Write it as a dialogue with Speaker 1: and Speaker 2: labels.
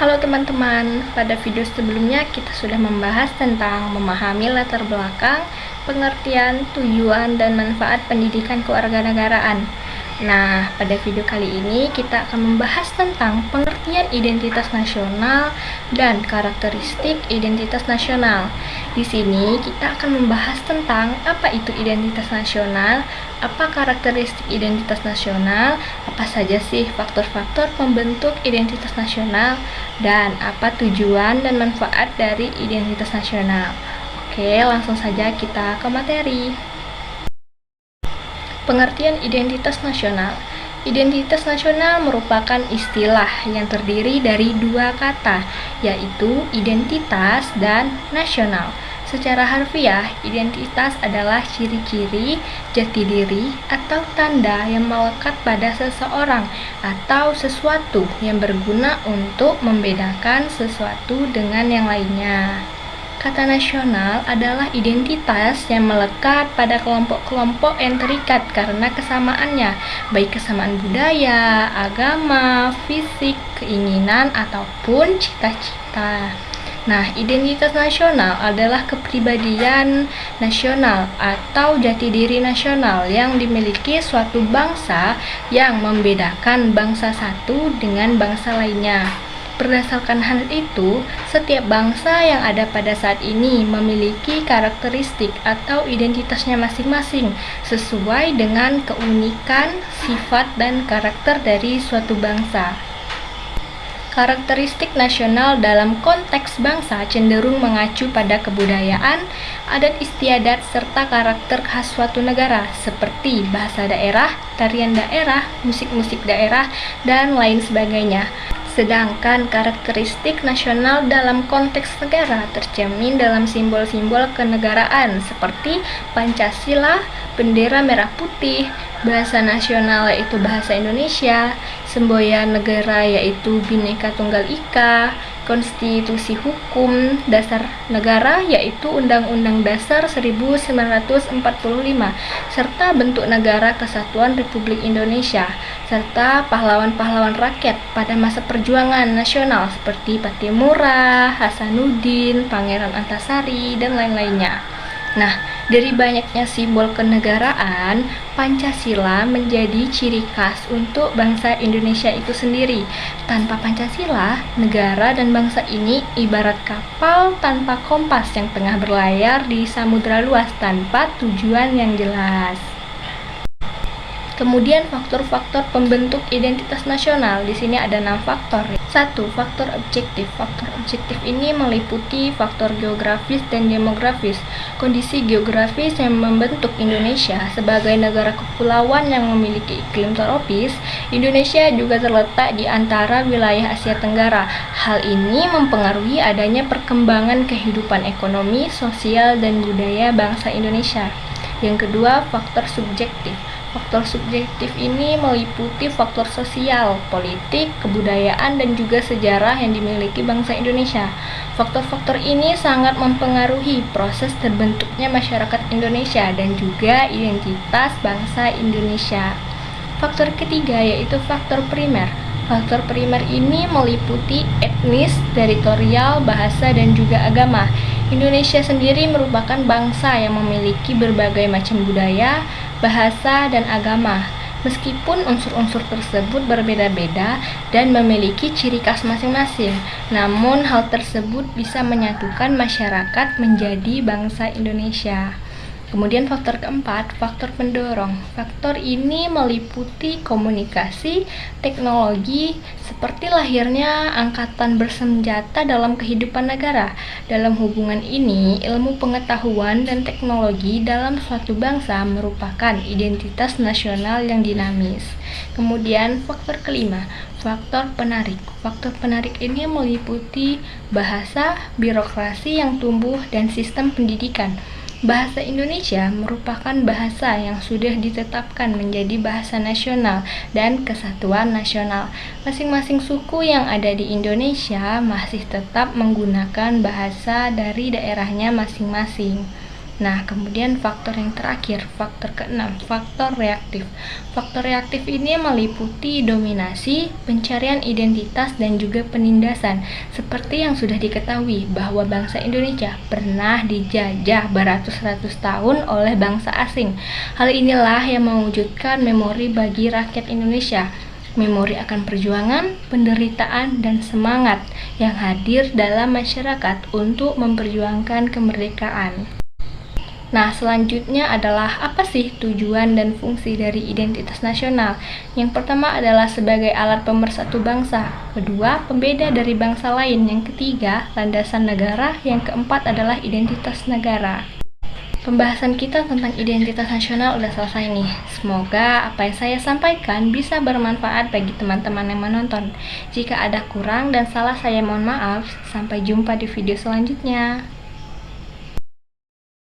Speaker 1: Halo teman-teman, pada video sebelumnya kita sudah membahas tentang memahami latar belakang, pengertian, tujuan, dan manfaat pendidikan kewarganegaraan. Nah, pada video kali ini kita akan membahas tentang pengertian identitas nasional dan karakteristik identitas nasional. Di sini kita akan membahas tentang apa itu identitas nasional, apa karakteristik identitas nasional, apa saja sih faktor-faktor pembentuk identitas nasional, dan apa tujuan dan manfaat dari identitas nasional. Oke, langsung saja kita ke materi. Pengertian identitas nasional. Identitas nasional merupakan istilah yang terdiri dari dua kata, yaitu identitas dan nasional. Secara harfiah, identitas adalah ciri-ciri, jati diri, atau tanda yang melekat pada seseorang atau sesuatu yang berguna untuk membedakan sesuatu dengan yang lainnya. Kata nasional adalah identitas yang melekat pada kelompok-kelompok yang terikat karena kesamaannya, baik kesamaan budaya, agama, fisik, keinginan, ataupun cita-cita. Nah, identitas nasional adalah kepribadian nasional atau jati diri nasional yang dimiliki suatu bangsa yang membedakan bangsa satu dengan bangsa lainnya. Berdasarkan hal itu, setiap bangsa yang ada pada saat ini memiliki karakteristik atau identitasnya masing-masing sesuai dengan keunikan, sifat, dan karakter dari suatu bangsa. Karakteristik nasional dalam konteks bangsa cenderung mengacu pada kebudayaan, adat istiadat, serta karakter khas suatu negara seperti bahasa daerah, tarian daerah, musik-musik daerah, dan lain sebagainya. Sedangkan karakteristik nasional dalam konteks negara tercermin dalam simbol-simbol kenegaraan seperti Pancasila, bendera merah putih, bahasa nasional yaitu bahasa Indonesia, semboyan negara yaitu Bhinneka Tunggal Ika, konstitusi hukum dasar negara yaitu Undang-Undang Dasar 1945, serta bentuk negara kesatuan Republik Indonesia, serta pahlawan-pahlawan rakyat pada masa perjuangan nasional seperti Pattimura, Hasanuddin, Pangeran Antasari, dan lain-lainnya. Nah, dari banyaknya simbol kenegaraan, Pancasila menjadi ciri khas untuk bangsa Indonesia itu sendiri. Tanpa Pancasila, negara dan bangsa ini ibarat kapal tanpa kompas yang tengah berlayar di samudra luas tanpa tujuan yang jelas. Kemudian faktor-faktor pembentuk identitas nasional. Di sini ada 6 faktor. 1. Faktor objektif. Faktor objektif ini meliputi faktor geografis dan demografis. Kondisi geografis yang membentuk Indonesia sebagai negara kepulauan yang memiliki iklim tropis. Indonesia juga terletak di antara wilayah Asia Tenggara. Hal ini mempengaruhi adanya perkembangan kehidupan ekonomi, sosial, dan budaya bangsa Indonesia. Yang kedua, faktor subjektif. Faktor subjektif ini meliputi faktor sosial, politik, kebudayaan, dan juga sejarah yang dimiliki bangsa Indonesia. Faktor-faktor ini sangat mempengaruhi proses terbentuknya masyarakat Indonesia dan juga identitas bangsa Indonesia. Faktor ketiga yaitu faktor primer. Faktor primer ini meliputi etnis, teritorial, bahasa, dan juga agama. Indonesia sendiri merupakan bangsa yang memiliki berbagai macam budaya, bahasa, dan agama. Meskipun unsur-unsur tersebut berbeda-beda dan memiliki ciri khas masing-masing, namun hal tersebut bisa menyatukan masyarakat menjadi bangsa Indonesia. Kemudian faktor keempat, faktor pendorong. Faktor ini meliputi komunikasi, teknologi, seperti lahirnya angkatan bersenjata dalam kehidupan negara. Dalam hubungan ini, ilmu pengetahuan dan teknologi dalam suatu bangsa merupakan identitas nasional yang dinamis. Kemudian faktor kelima, faktor penarik. Faktor penarik ini meliputi bahasa, birokrasi yang tumbuh, dan sistem pendidikan. Bahasa Indonesia merupakan bahasa yang sudah ditetapkan menjadi bahasa nasional dan kesatuan nasional. Masing-masing suku yang ada di Indonesia masih tetap menggunakan bahasa dari daerahnya masing-masing. Nah, kemudian faktor yang terakhir, faktor keenam, faktor reaktif. Faktor reaktif ini meliputi dominasi, pencarian identitas, dan juga penindasan. Seperti yang sudah diketahui bahwa bangsa Indonesia pernah dijajah beratus-ratus tahun oleh bangsa asing. Hal inilah yang mewujudkan memori bagi rakyat Indonesia. Memori akan perjuangan, penderitaan, dan semangat yang hadir dalam masyarakat untuk memperjuangkan kemerdekaan. Nah, selanjutnya adalah apa sih tujuan dan fungsi dari identitas nasional? Yang pertama adalah sebagai alat pemersatu bangsa. Kedua, pembeda dari bangsa lain. Yang ketiga, landasan negara. Yang keempat adalah identitas negara. Pembahasan kita tentang identitas nasional udah selesai nih. Semoga apa yang saya sampaikan bisa bermanfaat bagi teman-teman yang menonton. Jika ada kurang dan salah saya mohon maaf. Sampai jumpa di video selanjutnya.